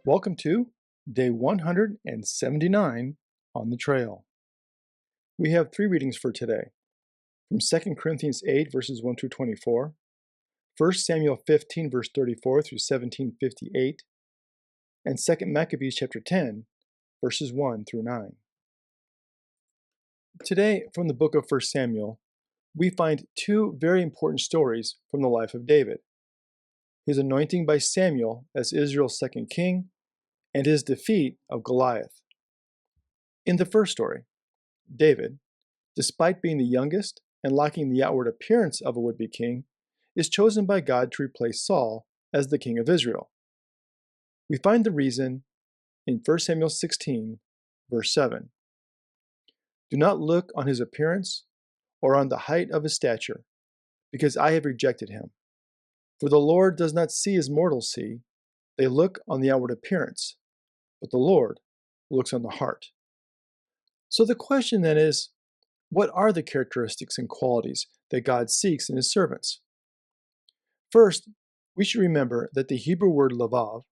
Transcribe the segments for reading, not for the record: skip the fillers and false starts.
Welcome to day 179 on the trail. We have three readings for today from 2 Corinthians 8, verses 1 through 24, 1 Samuel 15, verse 34 through 17:58, and 2 Maccabees chapter 10, verses 1 through 9. Today, from the book of 1 Samuel, we find two very important stories from the life of David: his anointing by Samuel as Israel's second king, and his defeat of Goliath. In the first story, David, despite being the youngest and lacking the outward appearance of a would-be king, is chosen by God to replace Saul as the king of Israel. We find the reason in 1 Samuel 16, verse 7. Do not look on his appearance or on the height of his stature, because I have rejected him. For the Lord does not see as mortals see. They look on the outward appearance, but the Lord looks on the heart. So the question then is, what are the characteristics and qualities that God seeks in his servants? First, we should remember that the Hebrew word lavav,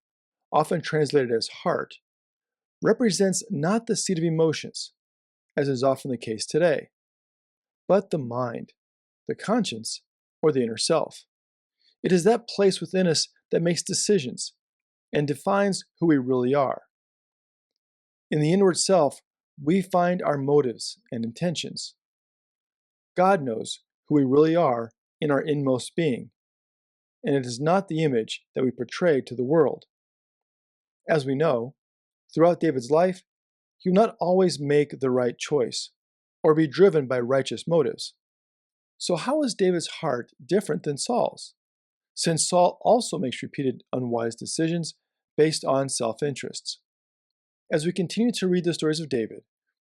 often translated as heart, represents not the seat of emotions, as is often the case today, but the mind, the conscience, or the inner self. It is that place within us that makes decisions and defines who we really are. In the inward self, we find our motives and intentions. God knows who we really are in our inmost being, and it is not the image that we portray to the world. As we know, throughout David's life, he will not always make the right choice or be driven by righteous motives. So how is David's heart different than Saul's, since Saul also makes repeated unwise decisions based on self-interests? As we continue to read the stories of David,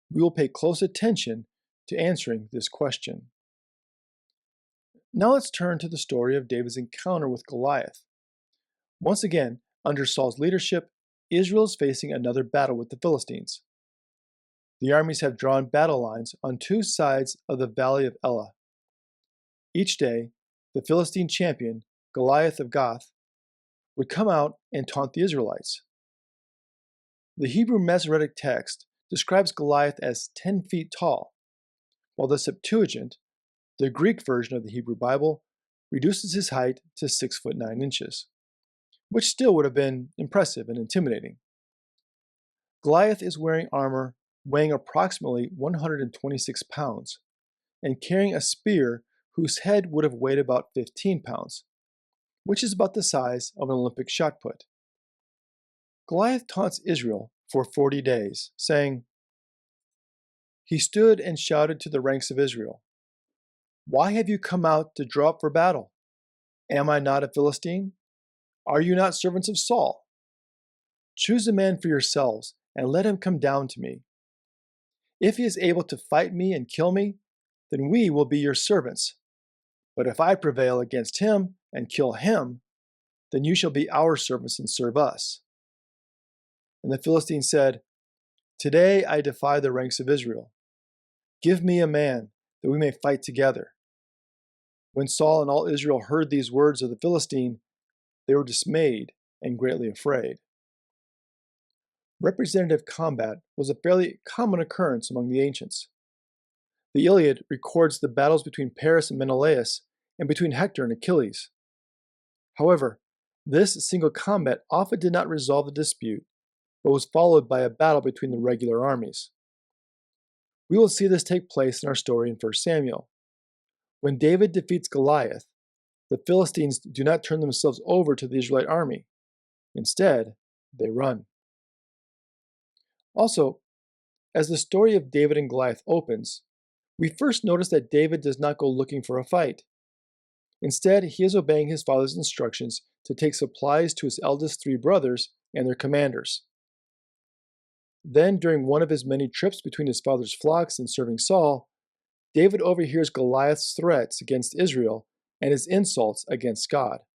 we will pay close attention to answering this question. Now let's turn to the story of David's encounter with Goliath. Once again, under Saul's leadership, Israel is facing another battle with the Philistines. The armies have drawn battle lines on two sides of the valley of Elah. Each day, the Philistine champion, Goliath of Gath, would come out and taunt the Israelites. The Hebrew Masoretic text describes Goliath as 10 feet tall, while the Septuagint, the Greek version of the Hebrew Bible, reduces his height to 6 foot 9 inches, which still would have been impressive and intimidating. Goliath is wearing armor weighing approximately 126 pounds and carrying a spear whose head would have weighed about 15 pounds, which is about the size of an Olympic shot put. Goliath taunts Israel for 40 days, saying, "He stood and shouted to the ranks of Israel, 'Why have you come out to draw up for battle? Am I not a Philistine? Are you not servants of Saul? Choose a man for yourselves and let him come down to me. If he is able to fight me and kill me, then we will be your servants. But if I prevail against him and kill him, then you shall be our servants and serve us.' And the Philistine said, 'Today I defy the ranks of Israel. Give me a man that we may fight together.' When Saul and all Israel heard these words of the Philistine, they were dismayed and greatly afraid." Representative combat was a fairly common occurrence among the ancients. The Iliad records the battles between Paris and Menelaus and between Hector and Achilles. However, this single combat often did not resolve the dispute, but was followed by a battle between the regular armies. We will see this take place in our story in 1 Samuel. When David defeats Goliath, the Philistines do not turn themselves over to the Israelite army. Instead, they run. Also, as the story of David and Goliath opens, we first notice that David does not go looking for a fight. Instead, he is obeying his father's instructions to take supplies to his eldest three brothers and their commanders. Then, during one of his many trips between his father's flocks and serving Saul, David overhears Goliath's threats against Israel and his insults against God.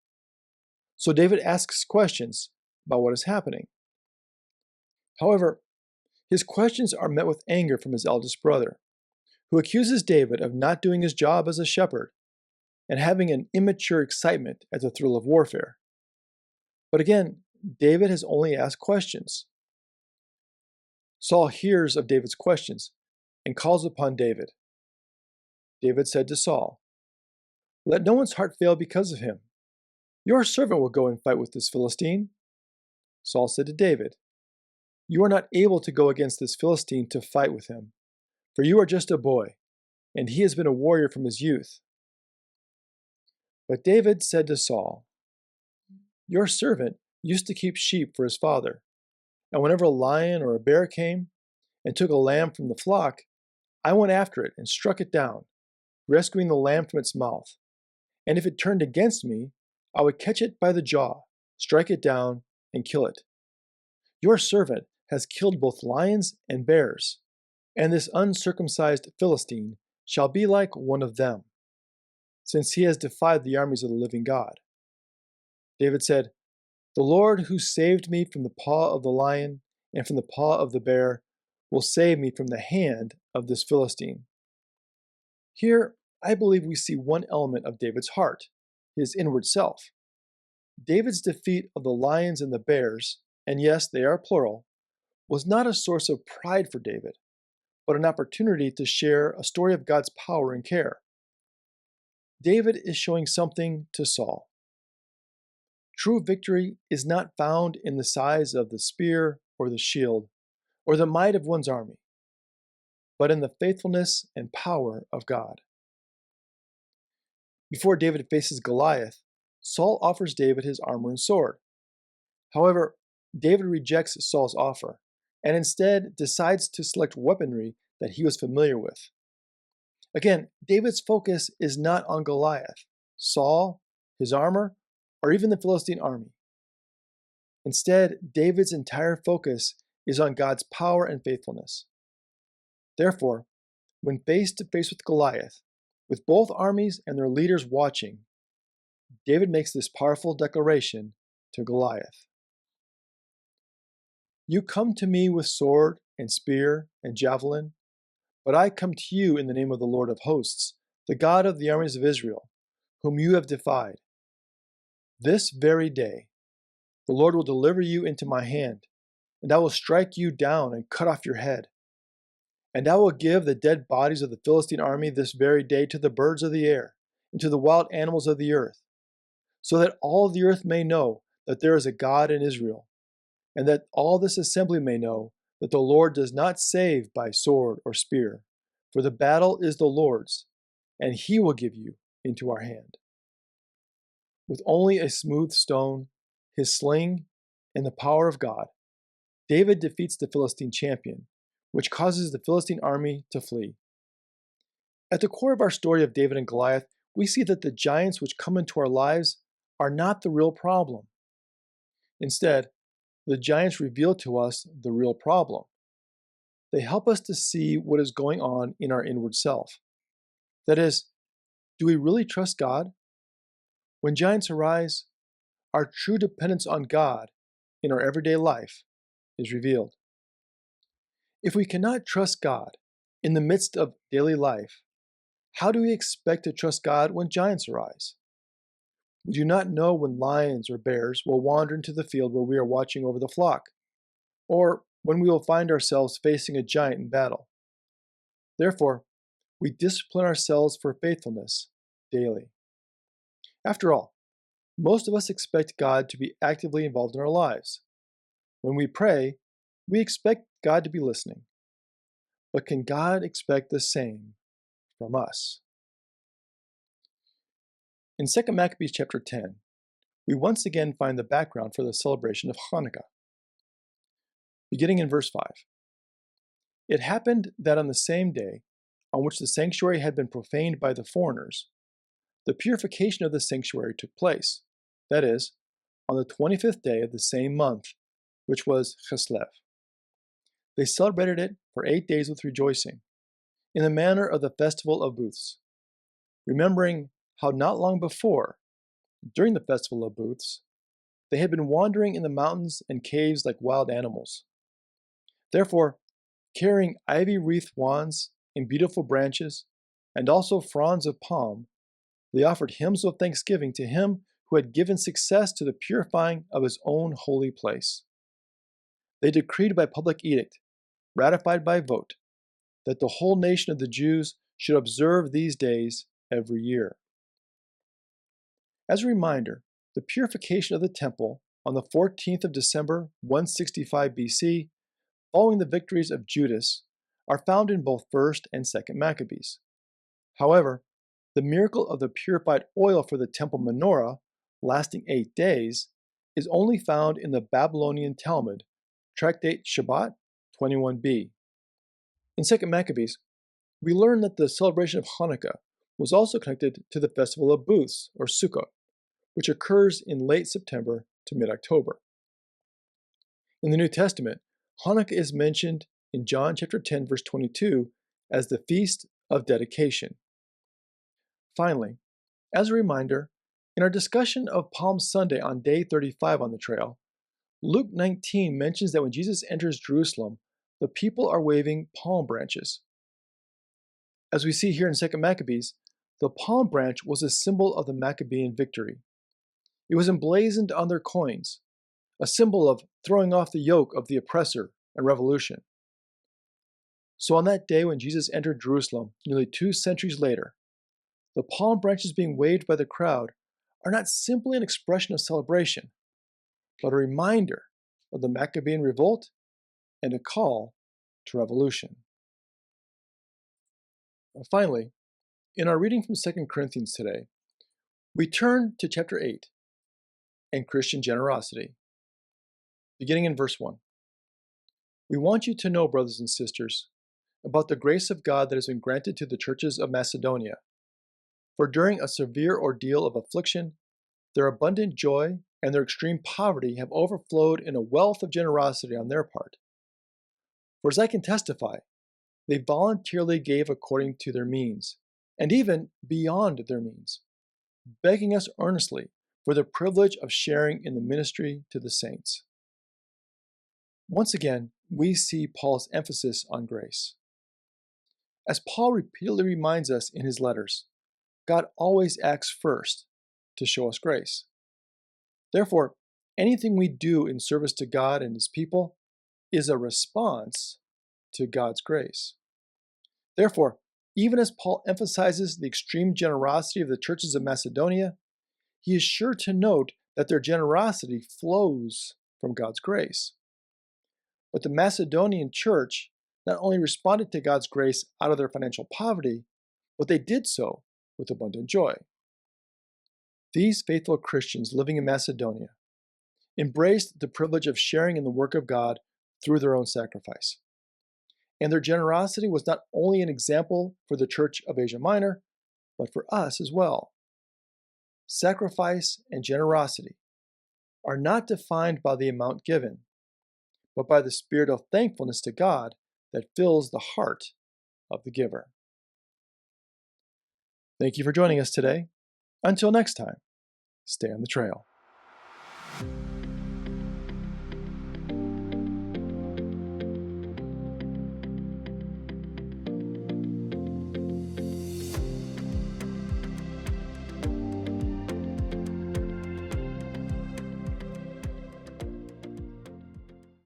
So David asks questions about what is happening. However, his questions are met with anger from his eldest brother, who accuses David of not doing his job as a shepherd and having an immature excitement at the thrill of warfare. But again, David has only asked questions. Saul hears of David's questions and calls upon David. David said to Saul, "Let no one's heart fail because of him. Your servant will go and fight with this Philistine." Saul said to David, "You are not able to go against this Philistine to fight with him, for you are just a boy, and he has been a warrior from his youth." But David said to Saul, "Your servant used to keep sheep for his father, and whenever a lion or a bear came and took a lamb from the flock, I went after it and struck it down, rescuing the lamb from its mouth. And if it turned against me, I would catch it by the jaw, strike it down, and kill it. Your servant has killed both lions and bears, and this uncircumcised Philistine shall be like one of them, since he has defied the armies of the living God." David said, "The Lord who saved me from the paw of the lion and from the paw of the bear will save me from the hand of this Philistine." Here, I believe we see one element of David's heart, his inward self. David's defeat of the lions and the bears, and yes, they are plural, was not a source of pride for David, but an opportunity to share a story of God's power and care. David is showing something to Saul. True victory is not found in the size of the spear or the shield, or the might of one's army, but in the faithfulness and power of God. Before David faces Goliath, Saul offers David his armor and sword. However, David rejects Saul's offer, and instead decides to select weaponry that he was familiar with. Again, David's focus is not on Goliath, Saul, his armor, or even the Philistine army. Instead, David's entire focus is on God's power and faithfulness. Therefore, when face to face with Goliath, with both armies and their leaders watching, David makes this powerful declaration to Goliath. "You come to me with sword and spear and javelin, but I come to you in the name of the Lord of hosts, the God of the armies of Israel, whom you have defied. This very day, the Lord will deliver you into my hand, and I will strike you down and cut off your head. And I will give the dead bodies of the Philistine army this very day to the birds of the air and to the wild animals of the earth, so that all the earth may know that there is a God in Israel, and that all this assembly may know that the Lord does not save by sword or spear, for the battle is the Lord's, and he will give you into our hand." With only a smooth stone, his sling, and the power of God, David defeats the Philistine champion, which causes the Philistine army to flee. At the core of our story of David and Goliath, we see that the giants which come into our lives are not the real problem. Instead, the giants reveal to us the real problem. They help us to see what is going on in our inward self. That is, do we really trust God? When giants arise, our true dependence on God in our everyday life is revealed. If we cannot trust God in the midst of daily life, how do we expect to trust God when giants arise? We do not know when lions or bears will wander into the field where we are watching over the flock, or when we will find ourselves facing a giant in battle. Therefore, we discipline ourselves for faithfulness daily. After all, most of us expect God to be actively involved in our lives. When we pray, we expect God to be listening. But can God expect the same from us? In 2 Maccabees chapter 10, we once again find the background for the celebration of Hanukkah. Beginning in verse 5. It happened that on the same day on which the sanctuary had been profaned by the foreigners, the purification of the sanctuary took place, that is, on the 25th day of the same month, which was Chislev. They celebrated it for 8 days with rejoicing, in the manner of the festival of booths, remembering how not long before, during the festival of booths, they had been wandering in the mountains and caves like wild animals. Therefore, carrying ivy-wreathed wands and beautiful branches, and also fronds of palm, they offered hymns of thanksgiving to him who had given success to the purifying of his own holy place. They decreed by public edict, ratified by vote, that the whole nation of the Jews should observe these days every year. As a reminder, the purification of the temple on the 14th of December 165 BC, following the victories of Judas, are found in both 1st and 2nd Maccabees. However, the miracle of the purified oil for the temple menorah, lasting 8 days, is only found in the Babylonian Talmud, Tractate Shabbat 21b. In 2nd Maccabees, we learn that the celebration of Hanukkah was also connected to the festival of booths, or Sukkot, which occurs in late September to mid-October. In the New Testament, Hanukkah is mentioned in John chapter 10, verse 22 as the Feast of Dedication. Finally, as a reminder, in our discussion of Palm Sunday on day 35 on the trail, Luke 19 mentions that when Jesus enters Jerusalem, the people are waving palm branches. As we see here in 2nd Maccabees, the palm branch was a symbol of the Maccabean victory. It was emblazoned on their coins, a symbol of throwing off the yoke of the oppressor and revolution. So on that day when Jesus entered Jerusalem, nearly 2 centuries later, the palm branches being waved by the crowd are not simply an expression of celebration, but a reminder of the Maccabean revolt and a call to revolution. Finally, in our reading from 2 Corinthians today, we turn to chapter 8 and Christian generosity. Beginning in verse 1. We want you to know, brothers and sisters, about the grace of God that has been granted to the churches of Macedonia. For during a severe ordeal of affliction, their abundant joy and their extreme poverty have overflowed in a wealth of generosity on their part. For as I can testify, they voluntarily gave according to their means, and even beyond their means, begging us earnestly for the privilege of sharing in the ministry to the saints. Once again, we see Paul's emphasis on grace. As Paul repeatedly reminds us in his letters, God always acts first to show us grace. Therefore, anything we do in service to God and his people is a response to God's grace. Therefore, even as Paul emphasizes the extreme generosity of the churches of Macedonia, he is sure to note that their generosity flows from God's grace. But the Macedonian church not only responded to God's grace out of their financial poverty, but they did so with abundant joy. These faithful Christians living in Macedonia embraced the privilege of sharing in the work of God through their own sacrifice. And their generosity was not only an example for the Church of Asia Minor, but for us as well. Sacrifice and generosity are not defined by the amount given, but by the spirit of thankfulness to God that fills the heart of the giver. Thank you for joining us today. Until next time, stay on the trail.